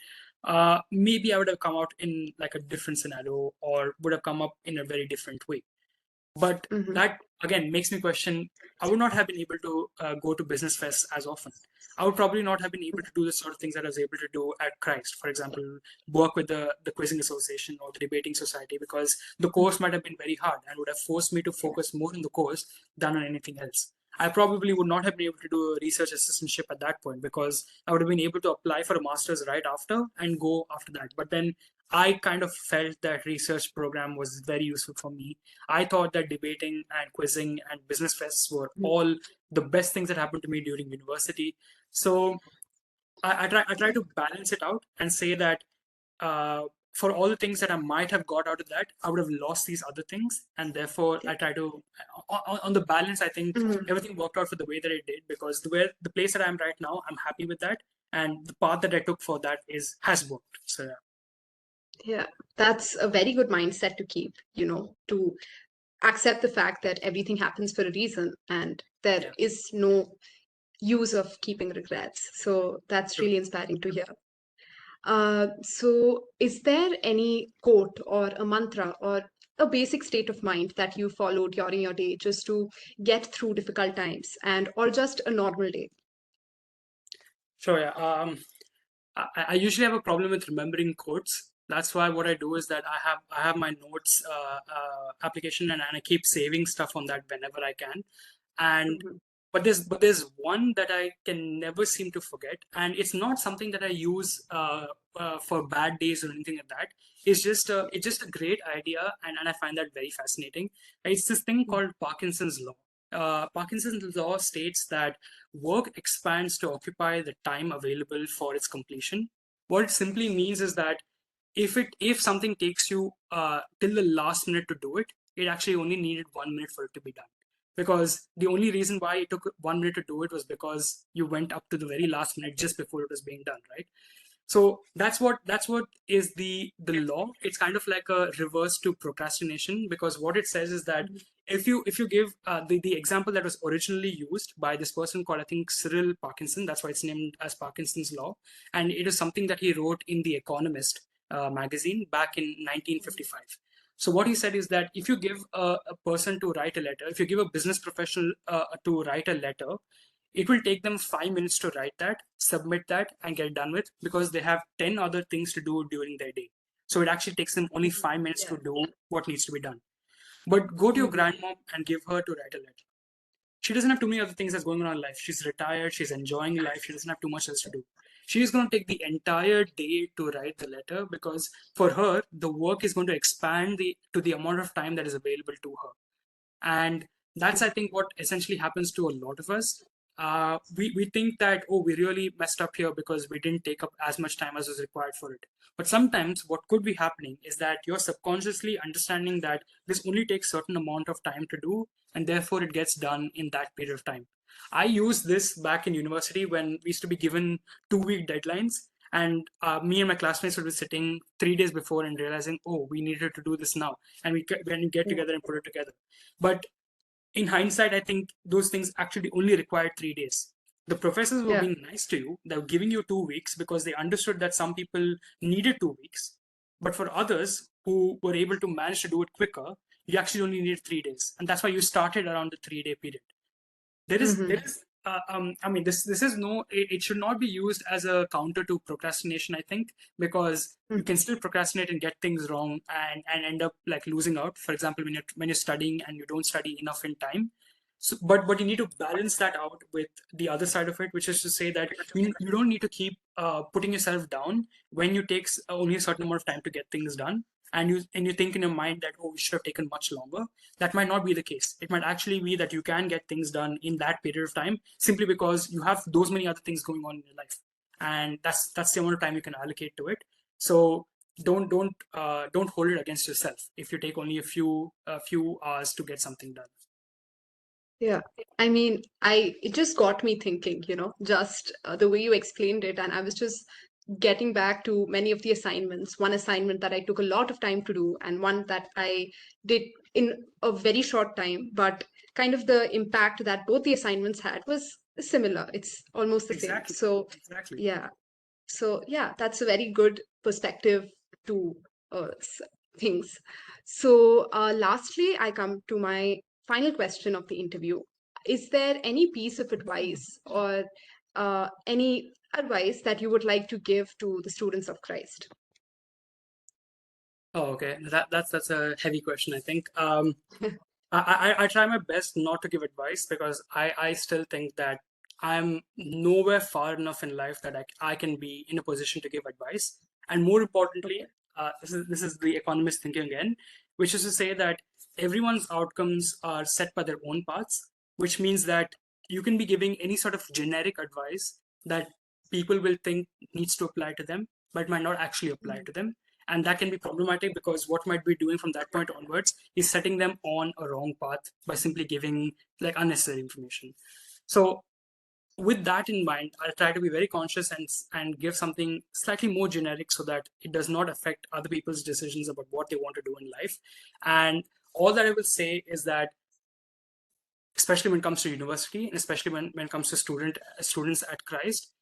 Maybe I would have come out in like a different scenario, or would have come up in a very different way. But mhm, that again makes me question. I would not have been able to go to business fests as often. I would probably not have been able to do the sort of things that I was able to do at Christ. For example, work with the quizzing association or the debating society, because the course might have been very hard and would have forced me to focus more on the course than on anything else. I probably would not have been able to do a research assistantship at that point, because I would have been able to apply for a master's right after and go after that. But then I kind of felt that research program was very useful for me. I thought that debating and quizzing and business fests were mhm. all the best things that happened to me during university. So I try to balance it out and say that uh, for all the things that I might have got out of that, I would have lost these other things, and therefore Yeah. I try to on the balance. I think Mhm. everything worked out for the way that it did, because the place that I'm right now, I'm happy with that, and the path that I took for that is has worked. So yeah, Yeah, that's a very good mindset to keep, to accept the fact that everything happens for a reason and there yeah, is no use of keeping regrets. So that's true. really inspiring to hear. So, is there any quote or a mantra or a basic state of mind that you follow during your day just to get through difficult times and or just a normal day? Sure. Yeah. I usually have a problem with remembering quotes. That's why what I do is that I have my notes application, and I keep saving stuff on that whenever I can. And Mhm. but there's one that I can never seem to forget, and it's not something that I use for bad days or anything like that. It's just a great idea, and I find that very fascinating. It's this thing called Parkinson's law. Parkinson's law states that work expands to occupy the time available for its completion. What it simply means is that if something takes you till the last minute to do it, it actually only needed 1 minute for it to be done. Because the only reason why it took 1 minute to do it was because you went up to the very last minute just before it was being done, right? So that's what is the law. It's kind of like a reverse to procrastination, because what it says is that Mhm. if you give the example that was originally used by this person called, I think, Cyril Parkinson, that's why it's named as Parkinson's law, and it is something that he wrote in The Economist magazine back in 1955. So what he said is that if you give a person to write a letter, if you give a business professional to write a letter, it will take them 5 minutes to write that, submit that, and get done with, because they have 10 other things to do during their day. So it actually takes them only Mhm. 5 minutes Yeah. to do what needs to be done. But go to your Mhm. grandmom and give her to write a letter. She doesn't have too many other things that's going on in life. She's retired, she's enjoying life, she doesn't have too much else to do. She's going to take the entire day to write the letter, because for her, the work is going to expand to the amount of time that is available to her. And that's, I think, what essentially happens to a lot of us. We think that, oh, we really messed up here because we didn't take up as much time as was required for it. But sometimes what could be happening is that you're subconsciously understanding that this only takes certain amount of time to do, and therefore it gets done in that period of time. I used this back in university when we used to be given 2 week deadlines, and me and my classmates would be sitting 3 days before and realizing, oh, we needed to do this now, and when we get Yeah. together and put it together. But in hindsight, I think those things actually only required 3 days. The professors were Yeah. being nice to you. They were giving you 2 weeks because they understood that some people needed 2 weeks. But for others who were able to manage to do it quicker, you actually only needed 3 days. And that's why you started around the 3 day period. There Mhm. is I mean, this is no, it should not be used as a counter to procrastination, I think, because you Mhm. can still procrastinate and get things wrong, and end up like losing out. For example, when you're studying and you don't study enough in time. So, but you need to balance that out with the other side of it, which is to say that you don't need to keep putting yourself down when you take only a certain amount of time to get things done, and you think in your mind that, oh, we should have taken much longer. That might not be the case. It might actually be that you can get things done in that period of time, simply because you have those many other things going on in your life, and that's the amount of time you can allocate to it. So don't hold it against yourself if you take only a few hours to get something done. Yeah. I mean, it just got me thinking, just the way you explained it. And I was just getting back to many of the assignments. One assignment that I took a lot of time to do, and one that I did in a very short time, but kind of the impact that both the assignments had was similar. It's almost the same. Exactly. So, Exactly. yeah. So, yeah, that's a very good perspective to things. So, lastly, I come to my final question of the interview. Is there any piece of advice or any advice that you would like to give to the students of Christ? Oh, okay. That's a heavy question, I think. I try my best not to give advice, because I still think that I'm nowhere far enough in life that I can be in a position to give advice. And more Okay. importantly, this is the economist thinking again, which is to say that everyone's outcomes are set by their own paths, which means that you can be giving any sort of generic advice that people will think needs to apply to them, but might not actually apply Mhm. to them. And that can be problematic, because what might be doing from that point onwards is setting them on a wrong path by simply giving like unnecessary information. So with that in mind, I'll try to be very conscious and give something slightly more generic, so that it does not affect other people's decisions about what they want to do in life. And all that I will say is that, especially when it comes to university, and especially when it comes to students at Christ,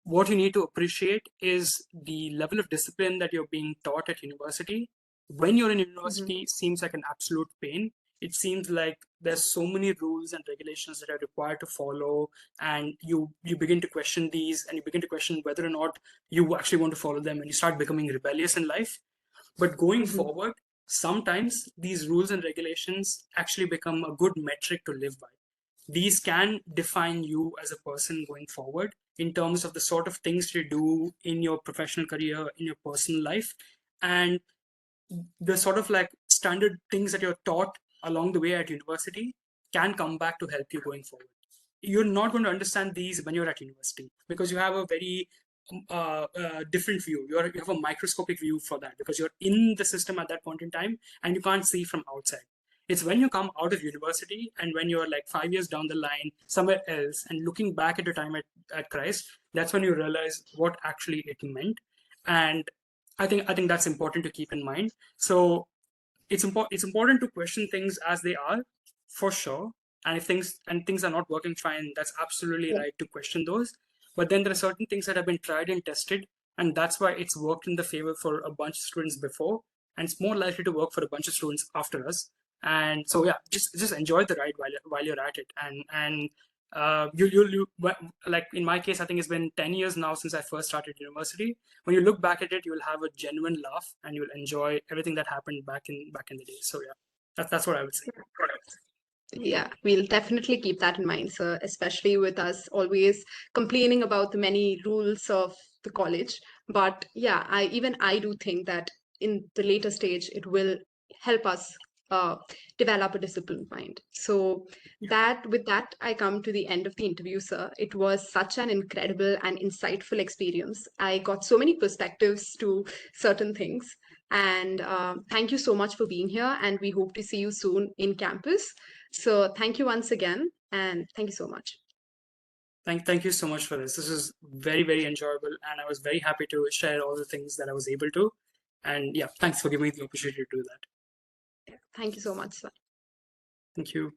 what you need to appreciate is the level of discipline that you're being taught at university. When you're in Mhm. university, seems like an absolute pain. it seems like there's so many rules and regulations that are required to follow, and you begin to question these, and you begin to question whether or not you actually want to follow them, and you start becoming rebellious in life. But going Mhm. forward, sometimes these rules and regulations actually become a good metric to live by. These can define you as a person going forward in terms of the sort of things you do in your professional career, in your personal life, and the sort of like standard things that you're taught along the way at university can come back to help you going forward. You're not going to understand these when you're at university because you have a very different view. You have a microscopic view for that because you're in the system at that point in time and you can't see from outside. It's when you come out of university and when you're like 5 years down the line somewhere else and looking back at your time at Christ, that's when you realize what actually it meant. And I think that's important to keep in mind. So it's important to question things as they are, for sure. And if things are not working fine, that's absolutely Yeah. right to question those. But then there are certain things that have been tried and tested, and that's why it's worked in the favor for a bunch of students before, and it's more likely to work for a bunch of students after us. And so yeah, just enjoy the ride while you're at it, and like in my case, I think it's been 10 years now since I first started university. When you look back at it, you'll have a genuine laugh and you'll enjoy everything that happened back in the day. So yeah, that's what I would say. Yeah, we'll definitely keep that in mind, sir, especially with us always complaining about the many rules of the college. But yeah, I do think that in the later stage, it will help us uh, develop a disciplined mind. So that with that, I come to the end of the interview, sir. It was such an incredible and insightful experience. I got so many perspectives to certain things. And thank you so much for being here. And we hope to see you soon in campus. So thank you once again, and thank you so much. Thank you so much for this. This is very, very enjoyable, and I was very happy to share all the things that I was able to. And yeah, thanks for giving me the opportunity to do that. Thank you so much, sir. Thank you.